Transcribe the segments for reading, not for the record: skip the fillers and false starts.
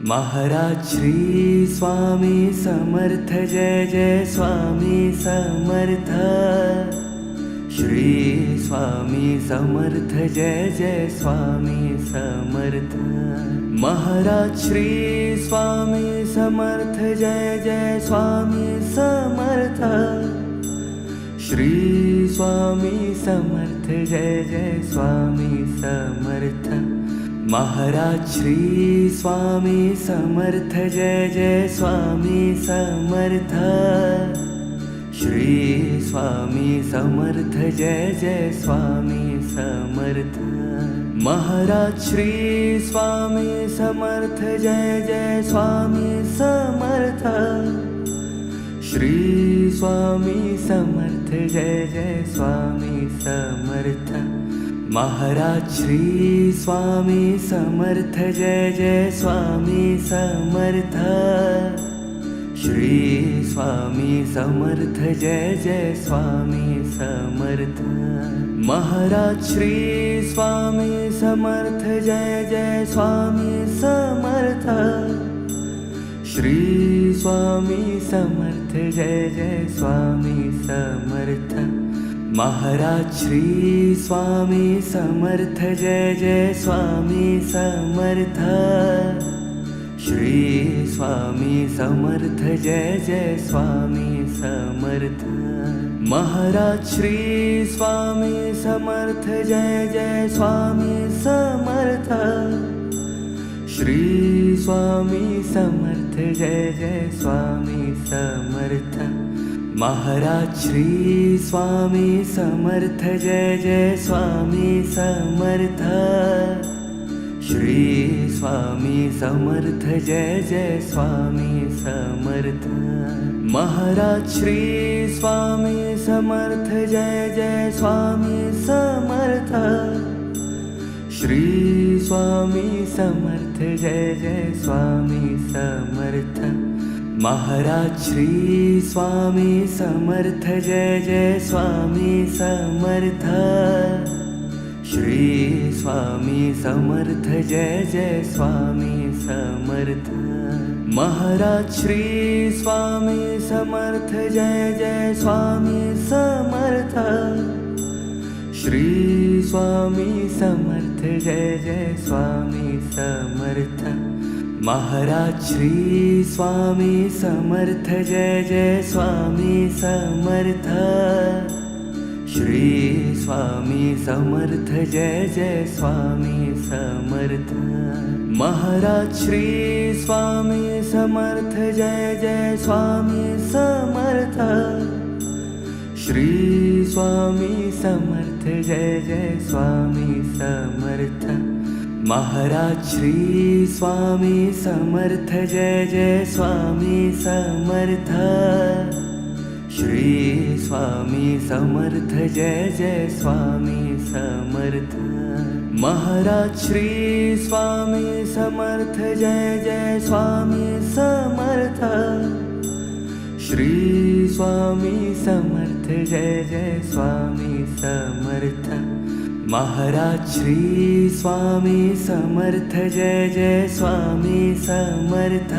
Maharaj Shri Swami Samarth Jai Jai Swami Samarth. Shri Swami Samarth Jai Jai Swami Samarth. Maharaj Shri Swami Samarth Jai Jai Swami Samarth. Shri Swami Samarth Jai Jai Swami Samarth. Maharaj Shri Swami Samarth Jai Jai Swami Samarth. Shri Swami Samarth Jai Jai Swami Samarth. Maharaj Shri Swami Samarth Jai Jai Swami Samarth. Shri Swami Samarth Jai Jai Swami Samarth. Maharaj Shri Swami Samarth Jai Jai Swami Samarth. Shri Swami Samarth Jai Jai Swami Samarth. Maharaj Shri Swami Samarth Jai Jai Swami Samarth. Shri Swami Samarth Jai Jai Swami Samarth. Maharaj Shri Swami Samarth Jai Jai Swami Samarth. Shri Swami Samarth Jai Jai Swami Samarth. Maharaj Shri Swami Samarth Jai Jai Swami Samarth. Shri Swami Samarth Jai Jai Swami Samarth. Maharaj Shri Swami Samarth Jai Jai Swami Samarth. Shri Swami Samarth Jai Jai Swami Samarth. Maharaj Shri Swami Samarth Jai Jai Swami Samarth. Shri Swami Samarth Jai Jai Swami Samarth. Maharaj Shri Swami Samarth Jai Jai Swami Samarth. Shri Swami Samarth Jai Jai Swami Samarth. Maharaj Shri Swami Samarth Jai Jai Swami Samarth. Shri Swami Samarth Jai Jai Swami Samarth. Maharaj Shri Swami Samarth Jai Jai Swami Samarth. Shri Swami Samarth Jai Jai Swami Samarth. Maharaj Shri Swami Samarth Jai Jai Swami Samarth. Shri Swami Samarth Jai Jai Swami Samarth. Maharaj Shri Swami Samarth Jai Jai Swami Samarth. Shri Swami Samarth Jai Jai Swami Samarth. Maharaj Shri Swami Samarth Jai Jai Swami Samarth. Shri Swami Samarth Jai Jai Swami Samarth. Maharaj Shri Swami Samarth Jai Jai Swami Samarth.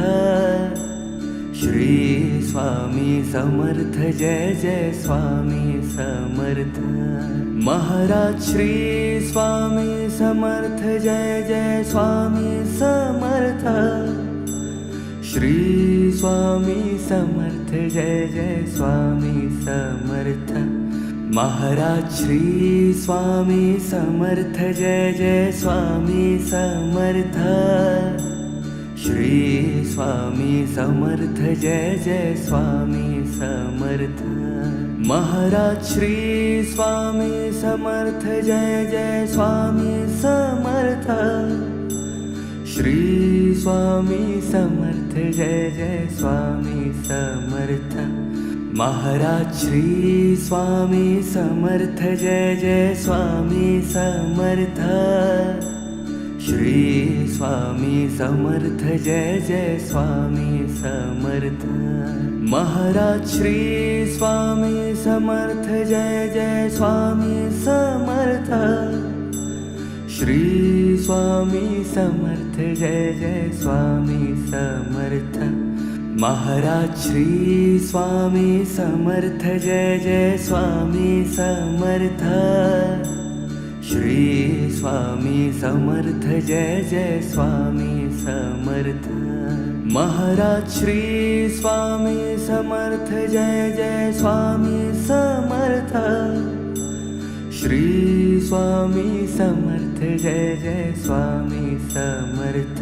Shri Swami Samarth Jai Jai Swami Samarth. Maharaj Shri Swami Samarth Jai Jai Swami Samarth. Shri Swami Samarth Jai Jai Swami Samarth. Maharaj Shri Swami Samarth Jai Jai Swami Samarth. Shri Swami Samarth Jai Jai Swami Samarth. Maharaj Shri Swami Samarth Jai Jai Swami Samarth. Shri Swami Samarth Jai Jai Swami Samarth. Maharaj Shri Swami Samarth Jai Jai Swami Samarth. Shri Swami Samarth Jai Jai Swami Samarth. Maharaj Shri Swami Samarth Jai Jai Swami Samarth. Shri Swami Samarth Jai Jai Swami Samarth. Maharaj Shri Swami Samarth Jai Jai Swami Samarth. Shri Swami Samarth Jai Jai Swami Samarth. Maharaj Shri Swami Samarth Jai Jai Swami Samarth. Shri Swami Samarth Jai Jai Swami Samarth.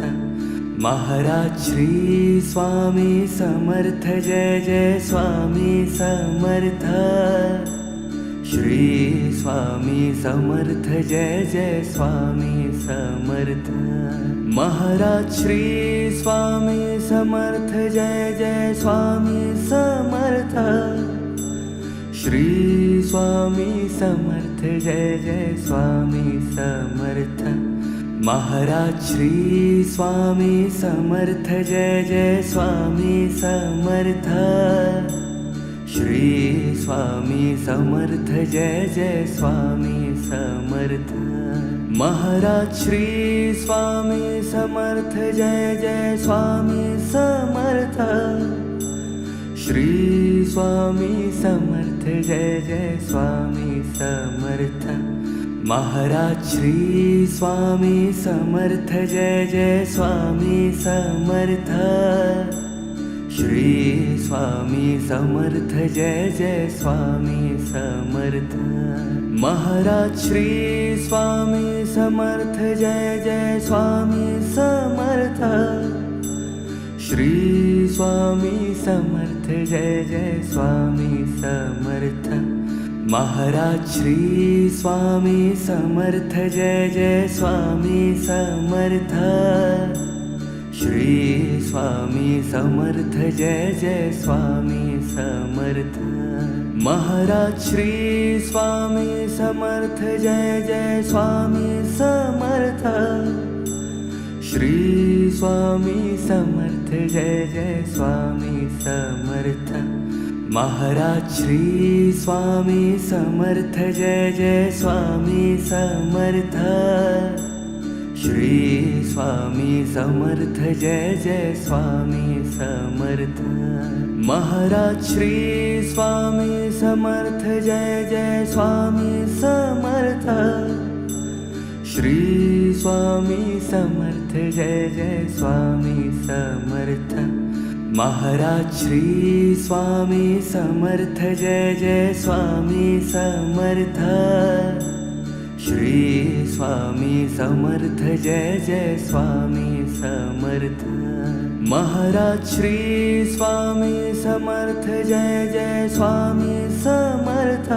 Maharaj Shri Swami Samarth Jai Jai Swami Samarth. Shri Swami Samarth Jai Jai Swami Samarth. Maharaj Shri Swami Samarth Jai Jai Swami Samarth. Shri Swami Samarth Jai Jai Swami Samarth. Maharaj Shri Swami Samarth Jai Jai Swami Samarth. Shri Swami Samarth Jai Jai Swami Samarth. Maharaj Shri Swami Samarth Jai Jai Swami Samarth. Shri Swami Samarth Jai Jai Swami Samarth. Maharaj Shri Swami Samarth Jai Jai Swami Samarth. Shri Swami Samarth Jai Jai Swami Samarth. Maharaj Shri Swami Samarth Jai Jai Swami Samarth. Shri Swami Samarth Jai Jai Swami Samarth. Maharaj Shri Swami Samarth Jai Jai Swami Samarth. Shri Swami Samarth Jai Jai Swami Samarth. Maharaj Shri Swami Samarth Jai Jai Swami Samarth. Shri Swami Samarth Jai Jai Swami Samarth. Maharaj Shri Swami Samarth Jai Jai Swami Samarth. Shri Swami Samarth Jai Jai Swami Samarth. Maharaj Shri Swami Samarth Jai Jai Swami Samarth. Shri Swami Samarth Jai Jai Swami Samarth. Maharaj Shri Swami Samarth Jai Jai Swami Samarth. Shri Swami Samarth Jai Jai Swami Samarth. Maharaj Shri Swami Samarth Jai Jai Swami Samarth.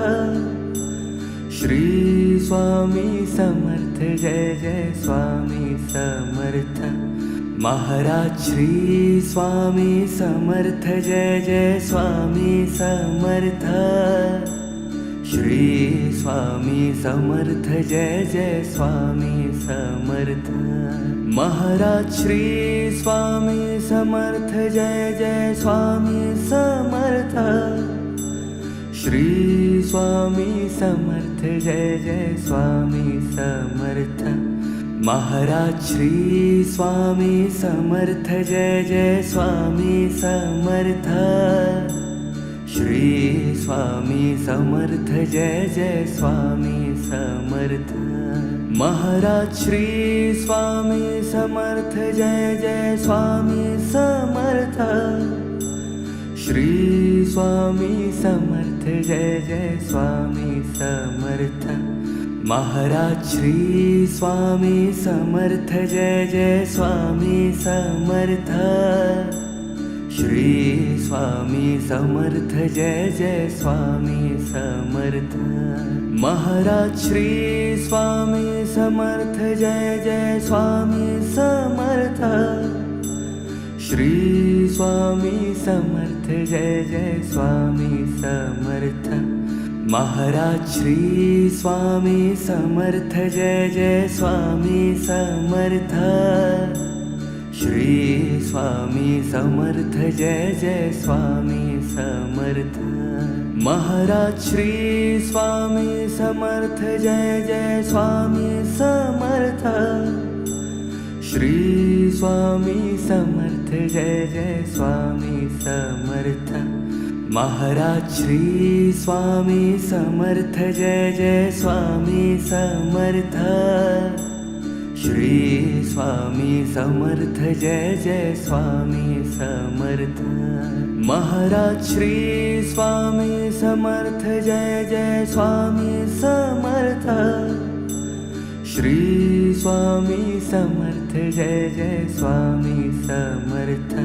Shri Swami Samarth Jai Jai Swami Samarth. Maharaj Shri Swami Samarth Jai Jai Swami Samarth. Shri Swami Samarth Jai Jai Swami Samarth. Maharaj Shri Swami Samarth Jai Jai Swami Samarth. Shri Swami Samarth Jai Jai Swami Samarth. Maharaj Shri Swami Samarth Jai Jai Swami Samarth. Shri Swami Samarth Jai Jai Swami Samarth. Maharaj Shri Swami Samarth Jai Jai Swami Samarth. Shri Swami Samarth Jai Jai Swami Samarth. Maharaj Shri Swami Samarth Jai Jai Swami Samarth. Shri Swami Samarth Jai Jai Swami Samarth. Maharaj Shri Swami Samarth Jai Jai Swami Samarth. Shri Swami Samarth Jai Jai Swami Samarth. Maharaj Shri Swami Samarth Jai Jai Swami Samarth. Shri Swami Samarth Jai Jai Swami Samarth. Maharaj Shri Swami Samarth Jai Jai Swami Samarth. Shri Swami Samarth Jai Jai Swami Samarth. Maharaj Shri Swami Samarth Jai Jai Swami Samarth. Shri Swami Samarth Jai Jai Swami Samarth. Maharaj Shri Swami Samarth Jai Jai Swami Samarth. Shri Swami Samarth Jai Jai Swami Samarth.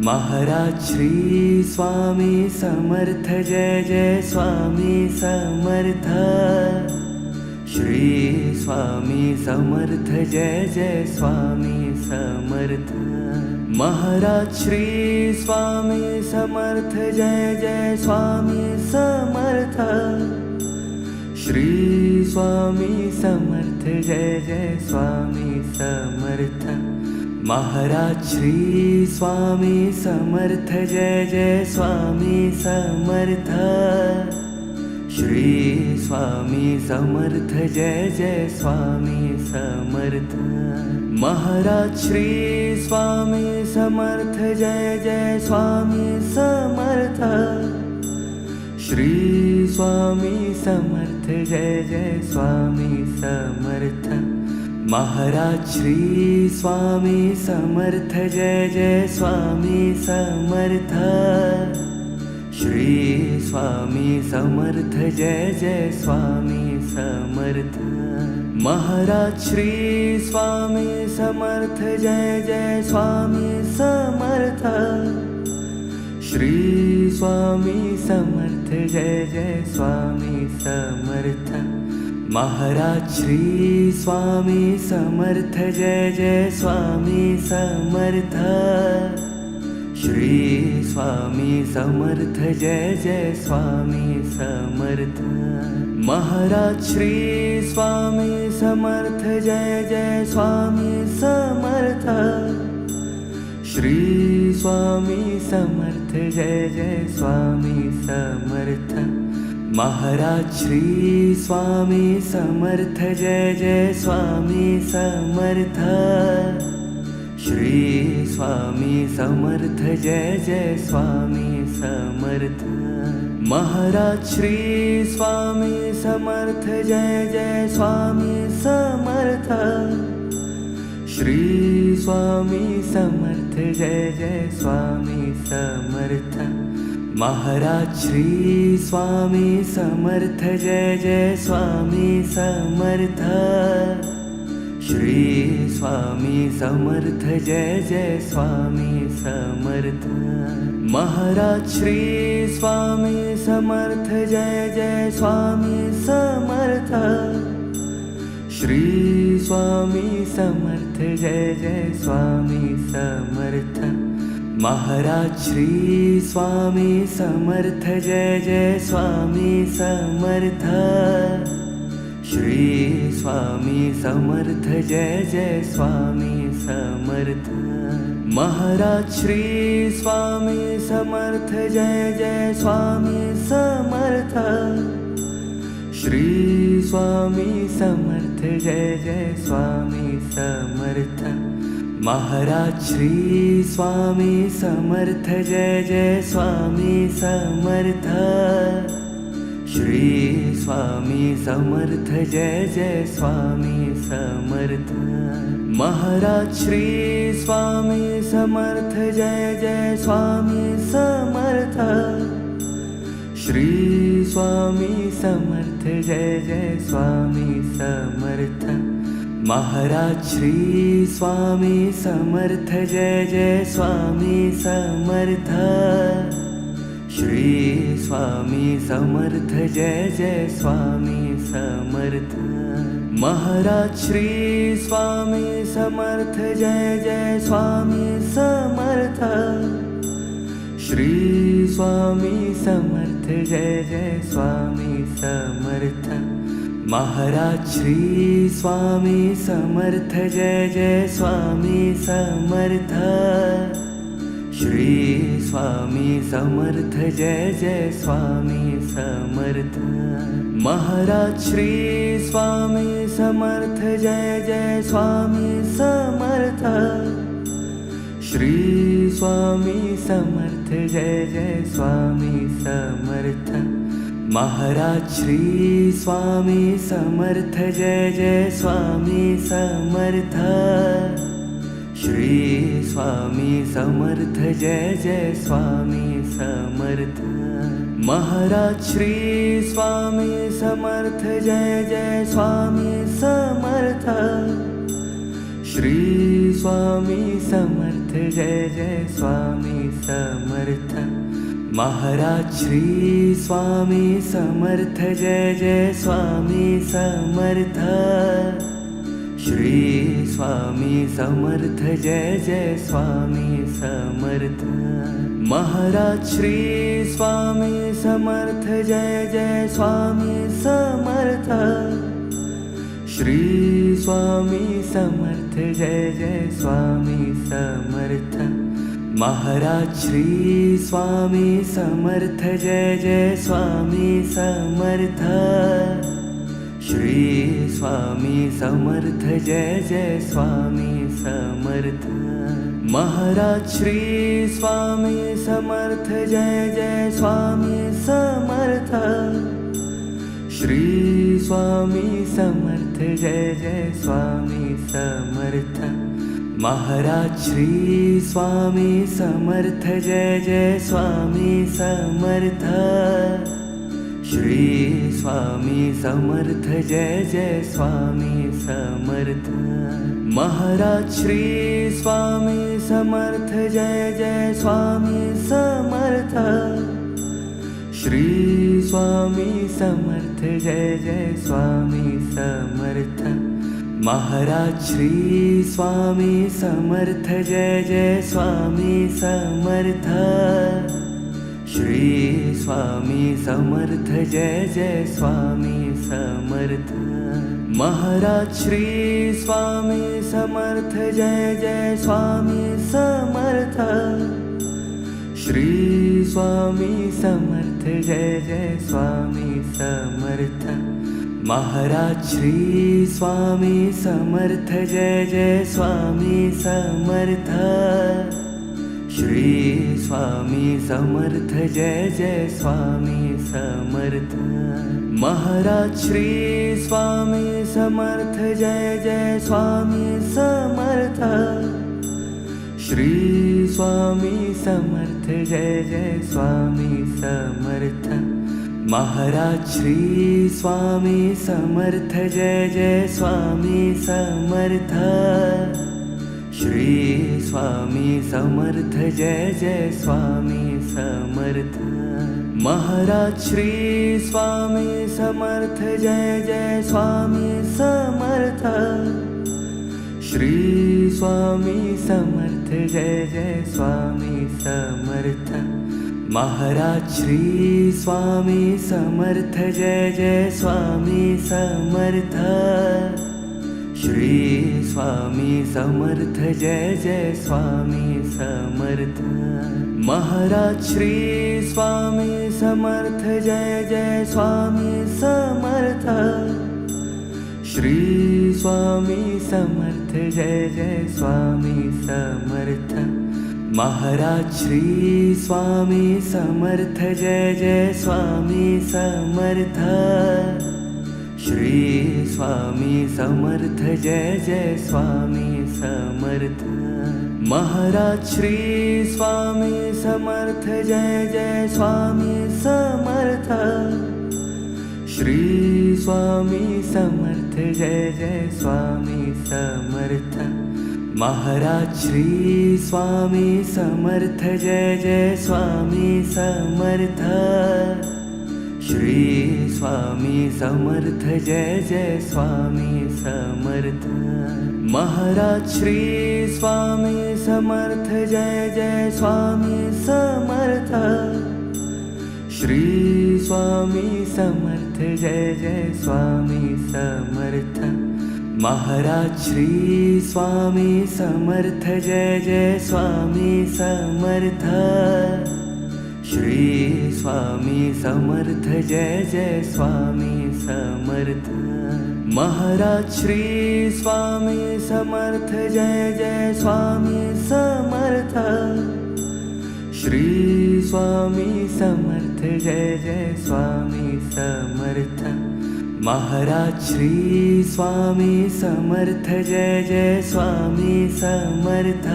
Maharaj Shri Swami Samarth Jai Jai Swami Samarth. Shri Swami Samarth Jai Jai Swami Samarth. Maharaj Shri Swami Samarth Jai Jai Swami Samarth. Shri Swami Samarth Jai Jai Swami Samarth. Maharaj Shri Swami Samarth Jai Jai Swami Samarth. Shri Swami Samarth Jai Jai Swami Samarth. Maharaj Shri Swami Samarth Jai Jai Swami Samarth. Shri Swami Samarth Jai Jai Swami Samarth. Maharaj Shri Swami Samarth Jai Jai Swami Samarth. Shri Swami Samarth Jai Jai Swami Samarth. Maharaj Shri Swami Samarth Jai Jai Swami Samarth. Shri Swami Samarth Jai Jai Swami Samarth. Maharaj Shri Swami Samarth Jai Jai Swami Samarth. Shri Swami Samarth Jai Jai Swami Samarth. Maharaj Shri Swami Samarth Jai Jai Swami Samarth. Shri Swami Samarth Jai Jai Swami Samarth. Maharaj Shri Swami Samarth Jai Jai Swami Samarth. Shri Swami Samarth Jai Jai Swami Samarth. Maharaj Shri Swami Samarth Jai Jai Swami Samarth. Shri Swami Samarth Jai Jai Swami Samarth. Maharaj Shri Swami Samarth Jai Jai Swami Samarth. Shri Swami Samarth Jai Jai Swami Samarth. Maharaj Shri Swami Samarth Jai Jai Swami Samarth. Shri Swami Samarth Jai Jai Swami Samarth. Maharaj Shri Swami Samarth Jai Jai Swami Samarth. Shri Swami Samarth Jai Jai Swami Samarth. Maharaj Shri Swami Samarth Jai Jai Swami Samarth. Shri Swami Samarth Jai Jai Swami Samarth. Maharaj Shri Swami Samarth Jai Jai Swami Samarth. Shri Swami Samarth Jai Jai Swami Samarth. Maharaj Shri Swami Samarth Jai Jai Swami Samarth. Shri Swami Samarth Jai Jai Swami Samarth. Maharaj Shri Swami Samarth Jai Jai Swami Samarth. Shri Swami Samarth Jai Jai Swami Samarth. Maharaj Shri Swami Samarth Jai Jai Swami Samarth. Shri Swami Samarth Jai Jai Swami Samarth. Maharaj Shri Swami Samarth Jai Jai Swami Samarth Shri Swami Samarth Jai Jai Swami Samarth Maharaj Shri Swami Samarth Jai Jai Swami Samarth Shri Swami Samarth Jai Jai Swami Samarth Maharaj Shri Swami Samarth Jai Jai Swami Samarth Shri Swami Samarth Jai Jai Swami Samarth Maharaj Shri Swami Samarth Jai Jai Swami Samarth Shri Swami Samarth Jai Jai Swami Samarth Maharaj Shri Swami Samarth Jai Jai Swami Samarth Shri Swami Samarth Jai Jai Swami Samarth Maharaj Shri Swami Samarth Jai Jai Swami Samarth Shri Swami Samarth Jai Jai Swami Samarth Maharaj Shri Swami Samarth Jai Jai Swami Samarth Shri Swami Samarth Jai Jai Swami Samarth Maharaj Shri Swami Samarth Jai Jai Swami Samarth Shri Swami Samarth Jai Jai Swami Samarth Maharaj Shri Swami Samarth Jai Jai Swami Samarth Shri Swami Samarth Jai Jai Swami Samarth Maharaj Shri Swami Samarth Jai Jai Swami Samarth Shri Swami Samarth Jai Jai Swami Samarth Maharaj Shri Swami Samarth Jai Jai Swami Samarth Shri Swami Samarth Jai Jai Swami Samarth Maharaj Shri Swami Samarth Jai Jai Swami Samarth Shri Swami Samarth Jai Jai Swami Samarth Maharaj Shri Swami Samarth Jai Jai Swami Samarth Shri Swami Samarth Jai Jai Swami Samarth Maharaj Shri Swami Samarth Jai Jai Swami Samarth Shri Swami Samarth Jai Jai Swami Samarth Maharaj Shri Swami Samarth Jai Jai Swami Samarth Shri Swami Samarth Jai Jai Swami Samarth Maharaj Shri Swami Samarth Jai Jai Swami Samarth Shri Swami Samarth Jai Jai Swami Samarth Maharaj Shri Swami Samarth Jai Jai Swami Samarth Shri Swami Samarth Jai Jai Swami Samarth Maharaj Shri Swami Samarth Jai Jai Swami Samarth Shri Swami Samarth Jai Jai Swami Samarth Maharaj Shri Swami Samarth Jai Jai Swami Samarth Shri Swami Samarth Jai Jai Swami Samarth Maharaj Shri Swami Samarth Jai Jai Swami Samarth Shri Swami Samarth Jai Jai Swami Samarth Maharaj Shri Swami Samarth Jai Jai Swami Samarth Shri Swami Samarth Jai Jai Swami Samarth Maharaj Shri Swami Samarth Jai Jai Swami Samarth Shri Swami Samarth Jai Jai Swami Samarth. Maharaj Shri Swami Samarth Jai Jai Swami Samarth. Shri Swami Samarth Jai Jai Swami Samarth. Maharaj Shri Swami Samarth Jai Jai Swami Samarth. Shri Swami Samarth Jai Jai Swami Samarth. Maharaj Shri Swami Samarth Jai Jai Swami Samarth.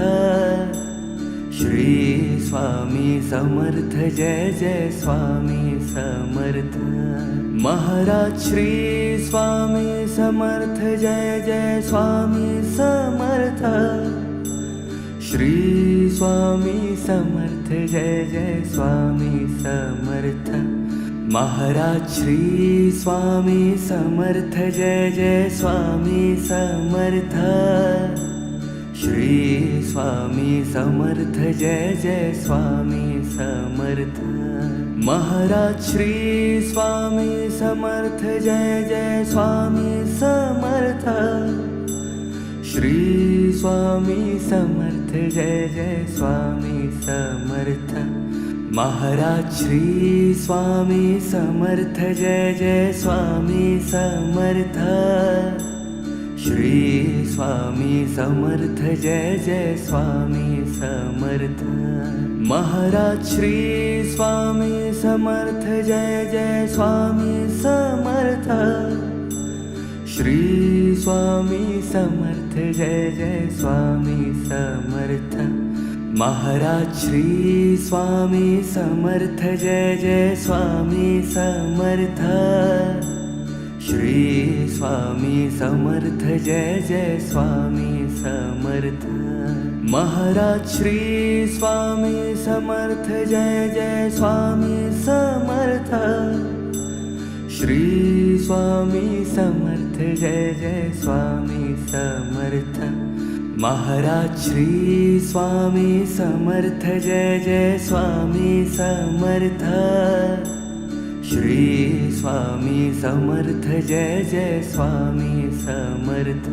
Shri Swami Samarth Jai Jai Swami Samarth. Maharaj Shri Swami Samarth Jai Jai Swami Samarth. Shri Swami Samarth Jai Jai Swami Samarth. Maharaj Shri Swami Samarth Jai Jai Swami Samarth. Shri Swami Samarth Jai Jai Swami Samarth. Maharaj Shri Swami Samarth Jai Jai Swami Samarth. Shri Swami Samarth Jai Jai Swami Samarth. Maharaj Shri Swami Samarth Jai Jai Swami Samarth. Shri Swami Samarth Jai Jai Swami Samarth. Maharaj Shri Swami Samarth Jai Jai Swami Samarth. Shri Swami Samarth Jai Jai Swami Samarth. Maharaj Shri Swami Samarth Jai Jai Swami Samarth. Shri Swami Samarth Jai Jai Swami Samarth. Maharaj Shri Swami Samarth Jai Jai Swami Samarth. Shri Swami Samarth Jai Jai Swami Samarth. Maharaj Shri Swami Samarth Jai Jai Swami Samarth. Shri Swami Samarth Jai Jai Swami Samarth.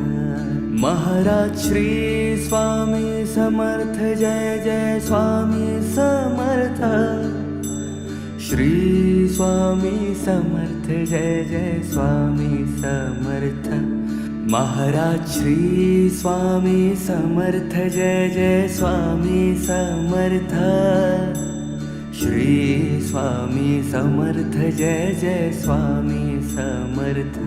Maharaj Shri Swami Samarth Jai Jai Swami Samarth. Shri Swami Samarth Jai Jai Swami Samarth. Maharaj Shri Swami Samarth Jai Jai Swami Samarth. Shri Swami Samarth Jai Jai Swami Samarth.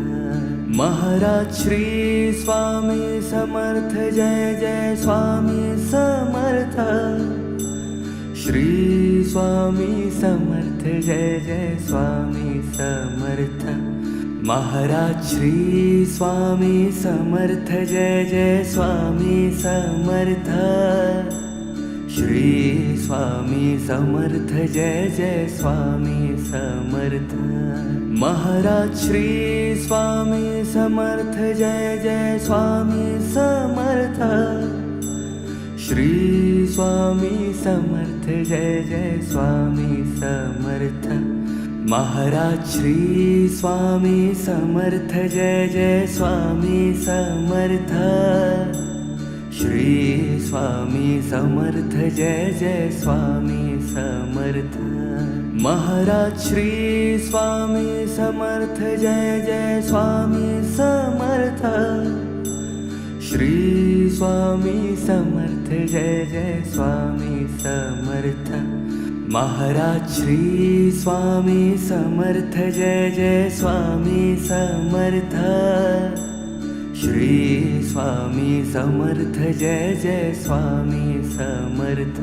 Maharaj Shri Swami Samarth Jai Jai Swami Samarth. Shri Swami Samarth Jai Jai Swami Samarth. Maharaj Shri Swami Samarth Jai Jai Swami Samarth. Shri Swami Samarth Jai Jai Swami Samarth. Maharaj Shri Swami Samarth Jai Jai Swami Samarth. Shri Swami Samarth Jai Jai Swami Samarth. Maharaj Shri Swami Samarth Jai Jai Swami Samarth. Shri Swami Samarth Jai Jai Swami Samarth. Maharaj Shri Swami Samarth Jai Jai Swami Samarth. Shri Swami Samarth Jai Jai Swami Samarth. Maharaj Shri Swami Samarth Jai Jai Swami Samarth. Shri Swami Samarth Jai Jai Swami Samarth.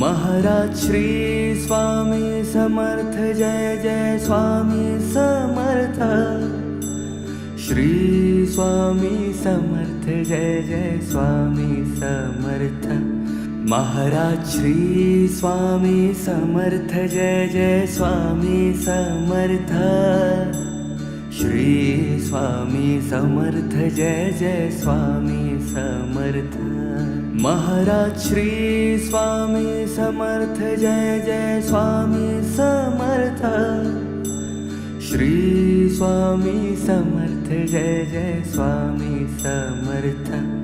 Maharaj Shri Swami Samarth Jai Jai Swami Samarth. Shri Swami Samarth Jai Jai Swami Samarth. Maharaj Shri Swami Samarth Jai Jai Swami Samarth. Shri Swami Samarth Jai Jai Swami Samarth. Maharaj Shri Swami Samarth Jai Jai Swami Samarth. Shri Swami Samarth Jai Jai Swami Samarth.